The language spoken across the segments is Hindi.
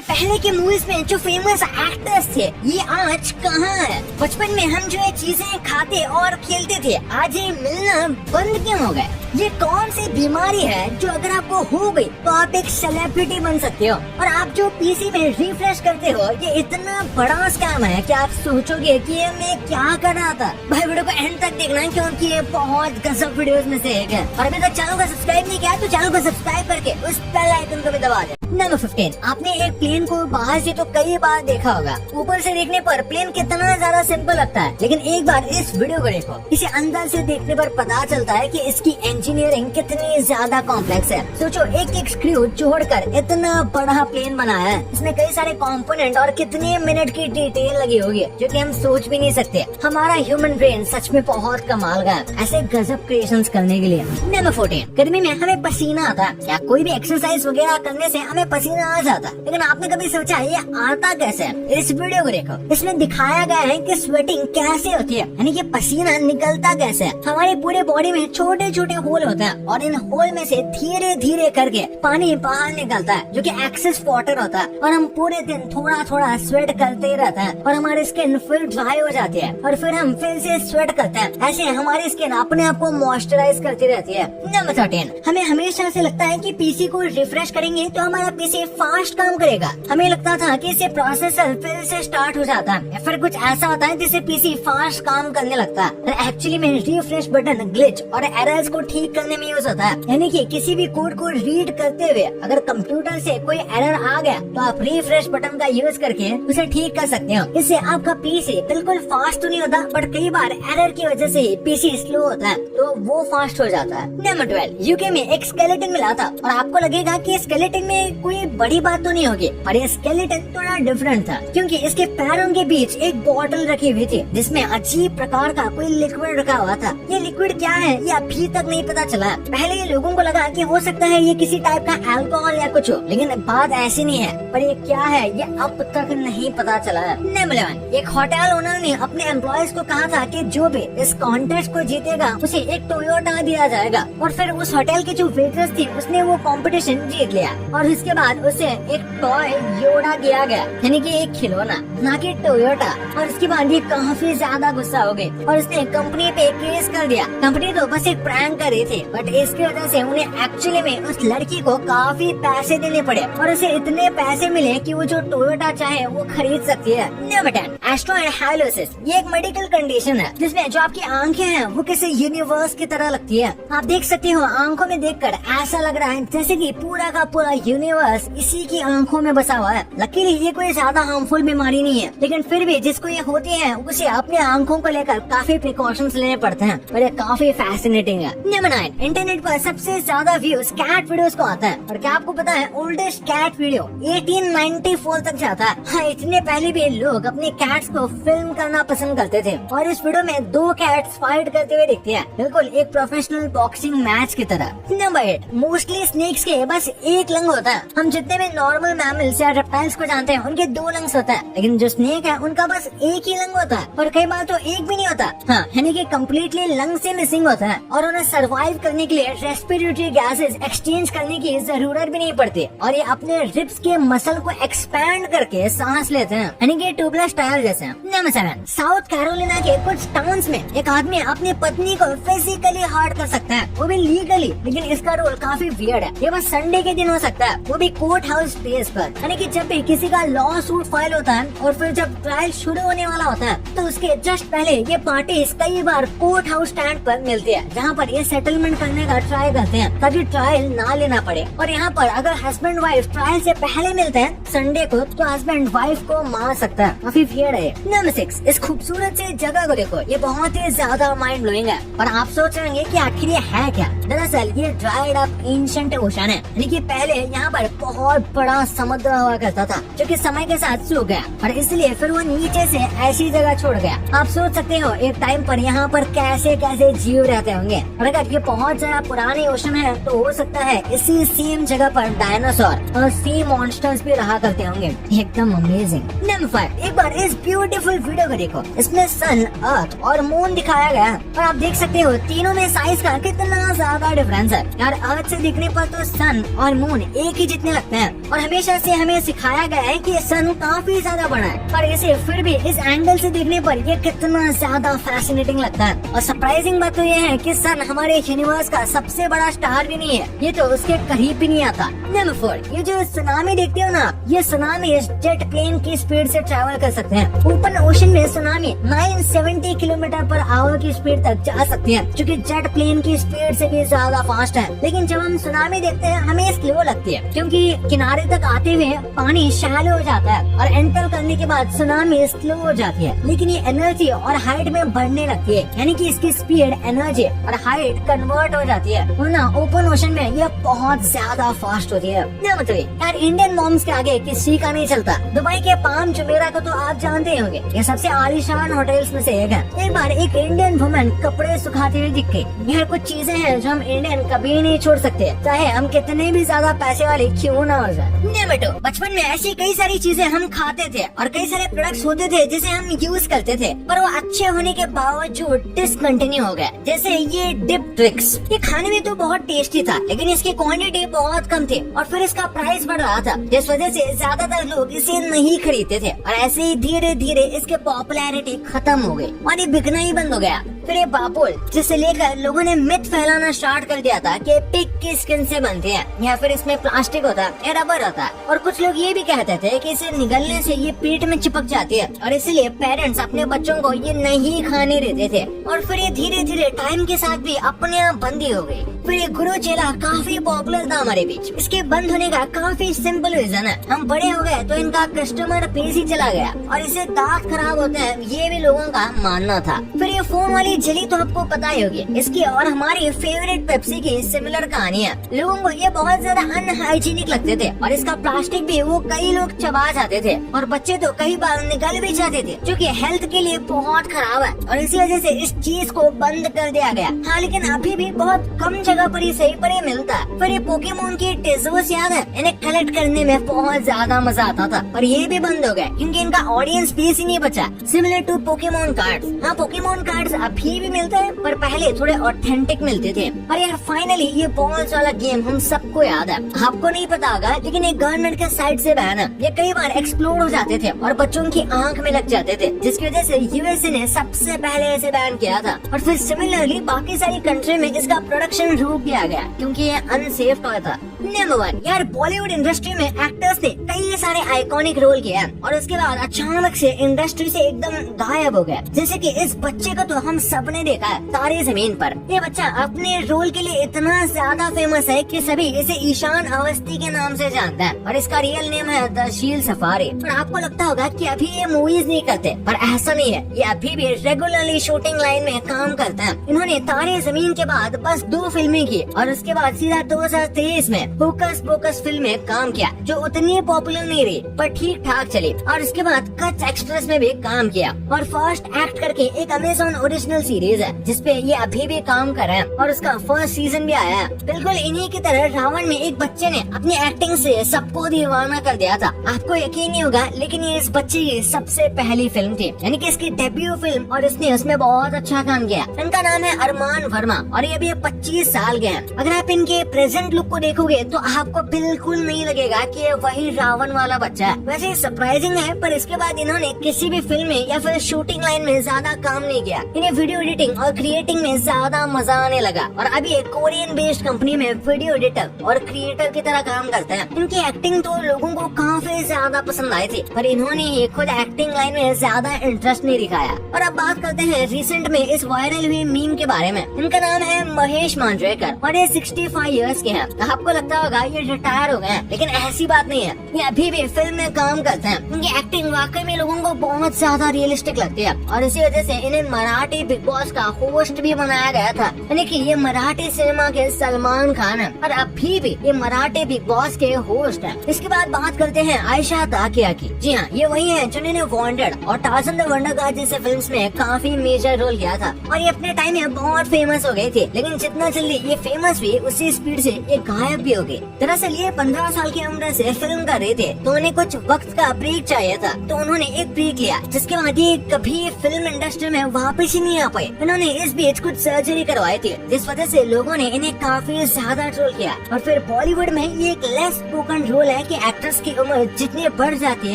पहले के मूवीज में जो फेमस एक्टर्स थे ये आज कहाँ है? बचपन में हम जो ये चीजें खाते और खेलते थे आज ये मिलना बंद क्यों हो गए? ये कौन सी बीमारी है जो अगर आपको हो गई तो आप एक सेलिब्रिटी बन सकते हो? और आप जो पीसी में रिफ्रेश करते हो ये इतना बड़ा स्कैम है कि आप सोचोगे कि ये मैं क्या कर रहा था। भाई वीडियो को एंड तक देखना है क्योंकि ये बहुत गजब वीडियोस में से एक है। और अभी तक चैनल को सब्सक्राइब नहीं किया तो चैनल को सब्सक्राइब करके उस बेल आइकन को भी दबा दे। नंबर 15, आपने एक प्लेन को बाहर से तो कई बार देखा होगा। ऊपर से देखने पर प्लेन कितना ज्यादा सिंपल लगता है, लेकिन एक बार इस वीडियो को देखो। इसे अंदर से देखने पर पता चलता है कि इसकी इंजीनियरिंग कितनी ज्यादा कॉम्प्लेक्स है। सोचो एक स्क्रू जोड़कर इतना बड़ा प्लेन बनाया है। इसमें कई सारे कंपोनेंट और कितने मिनट की डिटेल लगी होगी जो कि हम सोच भी नहीं सकते। हमारा ह्यूमन ब्रेन सच में बहुत कमाल का है ऐसे गजब क्रिएशंस करने के लिए। नंबर 14, गर्मी में हमें पसीना आता है या कोई भी एक्सरसाइज वगैरह करने से हमें पसीना आ जाता है, लेकिन आपने कभी सोचा ये आता कैसे है? इस वीडियो को देखो, इसमें दिखाया गया है कि स्वेटिंग कैसे होती है, यानी कि पसीना निकलता कैसे है। हमारे पूरे बॉडी में छोटे छोटे होल होते हैं और इन होल में से धीरे धीरे करके पानी बाहर निकलता है जो कि एक्सेस वाटर होता है। और हम पूरे दिन थोड़ा थोड़ा स्वेट करते ही रहते हैं और हमारी स्किन फिर ड्राई हो जाती है और फिर हम फिर से स्वेट करते हैं। ऐसे हमारी स्किन अपने आप को मॉइस्चराइज करती रहती है। नंबर 13, हमें हमेशा से लगता है कि पीसी को रिफ्रेश करेंगे तो हमारा पीसी फास्ट काम करेगा। हमें लगता था कि इससे प्रोसेसर फिर से स्टार्ट हो जाता है या फिर कुछ ऐसा होता है जिससे पीसी फास्ट काम करने लगता है। एक्चुअली में रिफ्रेश बटन ग्लिच और एरर्स को ठीक करने में यूज होता है, यानी कि किसी भी कोड को रीड करते हुए अगर कंप्यूटर से कोई एरर आ गया तो आप रिफ्रेश बटन का यूज करके उसे ठीक कर सकते हो। इससे आपका पीसी बिल्कुल फास्ट तो नहीं होता, बट कई बार एरर की वजह से पीसी स्लो होता है तो वो फास्ट हो जाता है। नंबर 12, यूके में एक स्केलेटन मिला था और आपको लगेगा कि स्केलेटन में कोई बड़ी बात तो नहीं होगी, पर ये स्केलेटन थोड़ा डिफरेंट था क्योंकि इसके पैरों के बीच एक बोतल रखी हुई थी जिसमें अजीब प्रकार का कोई लिक्विड रखा हुआ था। ये लिक्विड क्या है ये अभी तक नहीं पता चला। पहले ये लोगों को लगा कि हो सकता है ये किसी टाइप का अल्कोहल या कुछ हो, लेकिन बात ऐसी नहीं है। पर ये क्या है ये अब तक नहीं पता चला है। नंबर 11, एक होटल ओनर ने अपने एम्प्लॉयज को कहा था कि जो भी इस कॉन्टेस्ट को जीतेगा उसे एक टोयोटा दिया जाएगा। और फिर उस होटल की जो वेट्रेस थी उसने वो कंपटीशन जीत लिया और इसके बाद उसे एक टॉय योडा दिया गया, यानी कि एक खिलौना, ना कि टोयोटा। और इसके बाद ये काफी ज्यादा गुस्सा हो गई और उसने कंपनी पे केस कर दिया। कंपनी तो बस एक प्रैंक कर रही थी, बट इसकी वजह से उन्हें एक्चुअली में उस लड़की को काफी पैसे देने पड़े और उसे इतने पैसे मिले कि वो जो टोयोटा चाहे वो खरीद सकती है। नंबर 10, एस्ट्रोएनहाइलोसिस, ये एक मेडिकल कंडीशन है जिसमें जो आपकी आंखें हैं वो किसी यूनिवर्स की तरह लगती है। आप देख सकते हो आंखों में देखकर ऐसा लग रहा है जैसे कि पूरा का पूरा यूनिवर्स इसी की आंखों में बसा हुआ है। लकीली ये कोई ज्यादा हार्मफुल बीमारी नहीं है, लेकिन फिर भी जिसको ये होती है उसे अपने आंखों को लेकर काफी प्रिकॉशंस लेने पड़ते हैं और ये काफी फैसिनेटिंग है। नंबर 9, इंटरनेट पर सबसे ज्यादा व्यूज कैट वीडियोस को आता है और क्या आपको पता है ओल्डेस्ट कैट वीडियो 1894 तक जाता है। हाँ, इतने पहले भी लोग अपने कैट्स को फिल्म करना पसंद करते थे और इस वीडियो में 2 कैट्स फाइट करते हुए दिखते हैं, बिल्कुल एक प्रोफेशनल बॉक्सिंग मैच की तरह। नंबर 8, मोस्टली स्नेक्स के बस एक लंग होता है। हम जितने भी नॉर्मल मैमल्स या रेप्टाइल्स को जानते हैं उनके 2 लंग्स होता है, लेकिन जो स्नेक है उनका बस एक ही लंग होता है और कई बार तो एक भी नहीं होता। हाँ, यानी कि कम्प्लीटली लंग से मिसिंग होता है और उन्हें सर्वाइव करने के लिए रेस्पिरेटरी गैसेस एक्सचेंज करने की जरूरत भी नहीं पड़ती और ये अपने रिब्स के मसल को एक्सपैंड करके सांस लेते हैं, यानी कि ट्यूबलेस टायर जैसे। नंबर 7, साउथ कैरोलिना के कुछ टाउन्स में एक आदमी अपनी पत्नी को फिजिकली हर्ट कर सकता है, वो भी लीगली, लेकिन इसका रोल काफी वियर्ड है। ये बस संडे के दिन हो सकता है, वो भी कोर्ट हाउस स्पेस पर, यानी कि जब भी किसी का लॉ सूट फाइल होता है और फिर जब ट्रायल शुरू होने वाला होता है तो उसके जस्ट पहले ये पार्टीज कई बार कोर्ट हाउस स्टैंड पर मिलती है जहाँ पर ये सेटलमेंट करने का ट्राई करते हैं ताकि ट्रायल ना लेना पड़े। और यहाँ पर अगर हस्बैंड वाइफ ट्रायल से पहले मिलते हैं संडे को तो हस्बैंड वाइफ को मार सकता है। काफी वियर्ड है। नंबर 6, इस खूबसूरत से जगह को देखो, ये बहुत ही ज्यादा माइंड ब्लोइंग है पर आप सोच रहे होंगे कि आखिर ये है क्या। दरअसल ये ड्राइड अप एंशिएंट ओशन है, यानी कि पहले यहाँ पर बहुत बड़ा समुद्र हुआ करता था जो कि समय के साथ सूख गया और इसलिए फिर वो नीचे से ऐसी जगह छोड़ गया। आप सोच सकते हो एक टाइम पर यहाँ पर कैसे कैसे जीव रहते होंगे और अगर ये बहुत ज्यादा पुराने ओशन है तो हो सकता है इसी सेम जगह पर डायनासोर और सी मॉन्स्टर्स भी रहा करते होंगे। एकदम अमेजिंग। नंबर 5, एक बार इस ब्यूटीफुल वीडियो को देखो, इसमें सन, अर्थ और मून दिखाया गया है और आप देख सकते हो तीनों में साइज का कितना ज्यादा डिफरेंस है। यार अर्थ से दिखने पर तो सन और मून एक ही जितने लगते हैं और हमेशा से हमें सिखाया गया है कि सन काफी ज्यादा बड़ा है, पर इसे फिर भी इस एंगल से देखने पर ये कितना ज्यादा फैसिनेटिंग लगता है। और सरप्राइजिंग बात तो ये है कि सन हमारे यूनिवर्स का सबसे बड़ा स्टार भी नहीं है, ये तो उसके करीब भी नहीं आता। नंबर 4, ये जो सुनामी देखते हो ना, ये सुनामी जेट प्लेन की स्पीड से ट्रैवल कर सकते हैं। ओपन ओशन में सुनामी 970 किलोमीटर पर आवर की स्पीड तक जा सकती है, जो कि जेट प्लेन की स्पीड से भी ज्यादा फास्ट है। लेकिन जब हम सुनामी देखते हैं हमें स्लो लगती है, क्योंकि किनारे तक आते हुए पानी शैलो हो जाता है और एंटर करने के बाद सुनामी स्लो हो जाती है। लेकिन ये एनर्जी और हाइट में बढ़ने लगती है, यानी कि इसकी स्पीड, एनर्जी और हाइट कन्वर्ट हो जाती है, वरना ओपन ओशन में ये बहुत ज्यादा फास्ट होती है। मतलब यार इंडियन मॉम्स के आगे किसी का नहीं चलता। दुबई के पाम जुमेरा को तो आप जानते ही होंगे, ये सबसे आलीशान होटल्स में से एक है। एक बार एक इंडियन वुमन कपड़े सुखाते हुए दिख गई। यह कुछ चीजें हैं जो हम इंडियन कभी नहीं छोड़ सकते, चाहे हम कितने भी ज्यादा पैसे वाले क्यों ना हो जाए। बेटो, बचपन में ऐसी कई सारी चीजें हम खाते थे और कई सारे प्रोडक्ट्स होते थे जिसे हम यूज करते थे, पर वो अच्छे होने के बावजूद डिसकंटिन्यू हो गए। जैसे ये डिप ट्विक्स, ये खाने में तो बहुत टेस्टी था, लेकिन इसकी क्वांटिटी बहुत कम थी और फिर इसका प्राइस बढ़ रहा था, जिस वजह से ज्यादातर लोग इसे नहीं खरीदते थे और ऐसे ही धीरे धीरे इसकी पॉपुलैरिटी खत्म हो गई और ये बिकना ही बंद हो गया। फिर ये बापुल, जिसे लेकर लोगों ने मिथ फैलाना स्टार्ट कर दिया था कि पिग की स्किन से बनते हैं या फिर इसमें प्लास्टिक होता है या रबर होता है, और कुछ लोग ये भी कहते थे कि इसे निगलने से ये पेट में चिपक जाती है और इसलिए पेरेंट्स अपने बच्चों को ये नहीं खाने देते थे। और फिर ये धीरे धीरे टाइम के साथ भी अपने आप बंद ही हो गई। फिर ये गुरु चेला काफी पॉपुलर था हमारे बीच। इसके बंद होने का काफी सिंपल रीजन है, हम बड़े हो गए तो इनका कस्टमर बेस ही चला गया और इससे दांत खराब होते हैं, ये भी लोगों का मानना था। फिर ये फोन वाली जेली तो आपको पता ही होगी, इसकी और हमारी फेवरेट पेप्सी की सिमिलर कहानी है। लोगों को ये बहुत ज्यादा अनहाइजीनिक लगते थे और इसका प्लास्टिक भी वो कई लोग चबा जाते थे और बच्चे तो कई बार निगल भी जाते थे, जो कि हेल्थ के लिए बहुत खराब है और इसी वजह से इस चीज को बंद कर दिया गया। हाँ, लेकिन अभी भी बहुत कम जगह पर ही सही पर ही मिलता है। फिर ये पोकेमोन की टेजोस याद है, इन्हें कलेक्ट करने में बहुत ज्यादा मजा आता था, पर ये भी बंद हो गए क्योंकि इनका ऑडियंस बेस ही नहीं बचा। सिमिलर टू पोकेमोन कार्ड्स, हाँ पोकेमोन कार्ड्स अभी भी मिलते हैं, पर पहले थोड़े ऑथेंटिक मिलते थे। पर यार फाइनली ये बॉल्स वाला गेम हम सबको याद है, आपको नहीं पता होगा लेकिन ये गवर्नमेंट के साइड से बैन है। ये कई बार एक्सप्लोड हो जाते थे और बच्चों की आंख में लग जाते थे, जिसकी वजह से यूएसए ने सबसे पहले इसे बैन किया था और फिर सिमिलरली बाकी सारी कंट्री में इसका प्रोडक्शन रोक दिया गया क्योंकि ये अनसेफ टॉय था। नंबर 1, यार बॉलीवुड इंडस्ट्री में एक्टर्स ने कई सारे आइकॉनिक रोल किया और उसके बाद अचानक से इंडस्ट्री से एकदम गायब हो गए। जैसे कि इस बच्चे को तो हम सबने देखा है तारे जमीन पर। ये बच्चा अपने रोल के लिए इतना ज्यादा फेमस है कि सभी इसे ईशान अवस्थी के नाम से जानते हैं और इसका रियल नेम है दशील सफारी। और आपको लगता होगा कि अभी ये मूवीज नहीं करते, पर ऐसा नहीं है, ये अभी भी रेगुलरली शूटिंग लाइन में काम करते हैं। इन्होंने तारे जमीन के बाद बस 2 फिल्में की और उसके बाद सीधा 2023 में होकस पोकस फिल्म में काम किया, जो उतनी पॉपुलर नहीं रही पर ठीक ठाक चली। और उसके बाद कच एक्सप्रेस में भी काम किया और फर्स्ट एक्ट करके एक अमेज़न ओरिजिनल सीरीज है जिसपे ये अभी भी काम कर रहे हैं और उसका फर्स्ट सीजन भी आया है। बिल्कुल इन्हीं की तरह रावण में एक बच्चे ने अपनी एक्टिंग से सबको दीवाना कर दिया था। आपको यकीन नहीं होगा लेकिन ये इस बच्चे की सबसे पहली फिल्म थी, यानी कि इसकी डेब्यू फिल्म, और इसने उसमें बहुत अच्छा काम किया। इनका नाम है अरमान वर्मा और ये भी 25 साल के हैं। अगर आप इनके प्रेजेंट लुक को देखोगे तो आपको बिल्कुल नहीं लगेगा कि ये वही रावण वाला बच्चा है। वैसे सरप्राइजिंग है, पर इसके बाद इन्होंने किसी भी फिल्म में या फिर शूटिंग लाइन में ज्यादा काम नहीं किया। इन्हें वीडियो एडिटिंग और क्रिएटिंग में ज्यादा मजा आने लगा और अभी एक कोरियन बेस्ड कंपनी में वीडियो एडिटर और क्रिएटर की तरह काम करते हैं। इनकी एक्टिंग तो लोगों को काफी ज्यादा पसंद आई थी, पर इन्होंने खुद एक्टिंग लाइन में ज्यादा इंटरेस्ट नहीं दिखाया। और अब बात करते हैं रिसेंट में इस वायरल हुई मीम के बारे में। इनका नाम है महेश मांजरेकर और ये 65 इयर्स के हैं। आपको लगता होगा ये रिटायर हो गए हैं, लेकिन ऐसी बात नहीं है, ये अभी भी फिल्म में काम करते हैं। इनकी एक्टिंग वाकई में लोगों को बहुत ज्यादा रियलिस्टिक लगती है और इसी वजह से इन्हें मराठी बिग बॉस का होस्ट भी बनाया गया था, यानी कि ये मराठी सिनेमा के सलमान खान है और अभी भी ये मराठी बिग बॉस के होस्ट है। इसके बाद बात करते हैं आयशा ताकिया की। जी हाँ, ये वही है जिन्होंने वांटेड और टार्ज़न द वंडर गार्ड जैसे फिल्म्स में काफी मेजर रोल किया था और ये अपने टाइम में बहुत फेमस हो गई थी, लेकिन जितना जल्दी ये फेमस हुई उसी स्पीड से ये गायब भी होगी। दरअसल ये 15 साल की उम्र से फिल्म कर रहे थे, तो उन्हें कुछ वक्त का ब्रेक चाहिए था, तो उन्होंने एक ब्रेक लिया, जिसके बाद ये कभी फिल्म इंडस्ट्री में वापस ही नहीं आ पाए। इन्होंने इस बीच कुछ सर्जरी करवाई थी, जिस वजह से लोगों ने इन्हें काफी ज्यादा ट्रोल किया। और फिर बॉलीवुड में ये एक लेस स्पोकन रोल है कि एक्ट्रेस की उम्र जितनी बढ़ जाती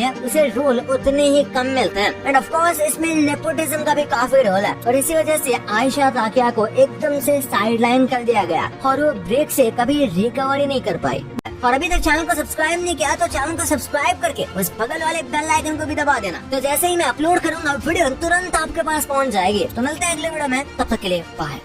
है उसे रोल उतने ही कम मिलते हैं। एंड ऑफ कोर्स इसमें नेपोटिज्म का भी काफी रोल है, और इसी वजह से आयशा ताकिया को एकदम से साइडलाइन कर दिया गया और वो ब्रेक से कभी रिकवरी नहीं कर पाई। और अभी तक चैनल को सब्सक्राइब नहीं किया तो चैनल को सब्सक्राइब करके उस बगल वाले बेल आइकन को भी दबा देना, तो जैसे ही मैं अपलोड करूंगा वीडियो तुरंत आपके पास पहुंच जाएगी। तो मिलते हैं अगले वीडियो में, तब तक के लिए बाय।